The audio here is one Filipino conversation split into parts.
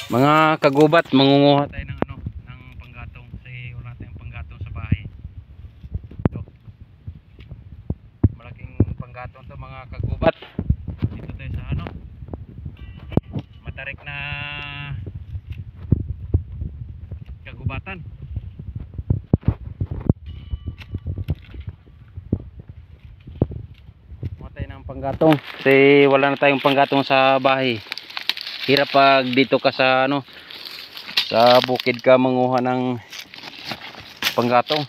Mga kagubat, mangunguha tayo ng ano, ng panggatong kasi wala tayong panggatong sa bahay. Ito. Malaking panggatong to mga kagubat. Dito tayo sa ano, matarik na kagubatan. Matay ng panggatong kasi wala na tayong panggatong sa bahay. Hirap pag dito ka sa ano, sa bukid ka manguha ng panggatong.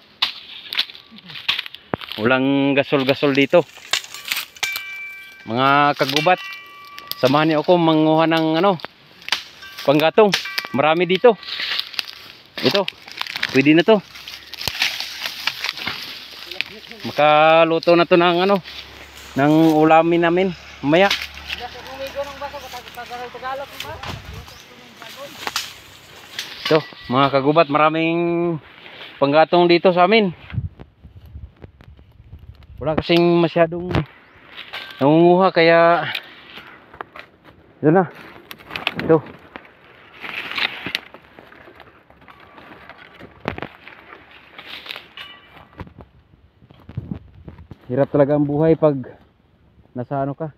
Walang gasol-gasol dito. Mga kagubat, samahan niyo ako manguha ng ano, panggatong. Marami dito. Ito, pwede na to. Makaluto na to ng ano, ng ulamin namin mamaya. Ito, mga kagubat, maraming panggatong dito sa amin. Wala kasing masyadong nangunguha kaya ito na. Ito. Hirap talaga ang buhay pag nasa ano ka,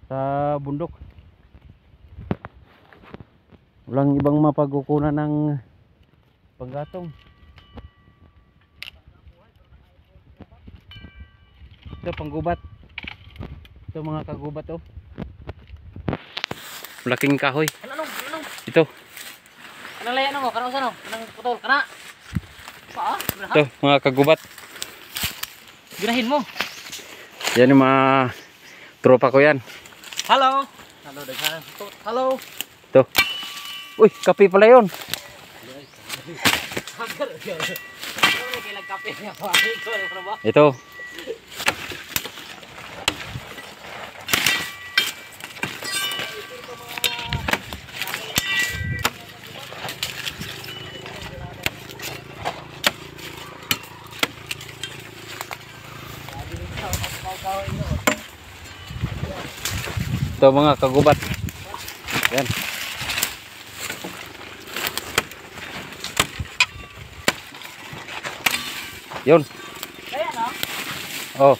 sa bundok. Walang ibang mapagkukunan ng panggatong. Ito panggubat. Ito mga kagubat oh. Laking kahoy. Ano? Ito. Anong layan mo? Kanang sano? Kanang putol? Kana? Paa? Ito mga kagubat. Girahin mo. Yan yung mga tropa ko yan. Hello. Hello, daghan. Hello. Ito. Uy, kape pala yun. Ito. Ito mga kagubat. Yan. Yun. Ayan, no? Oh.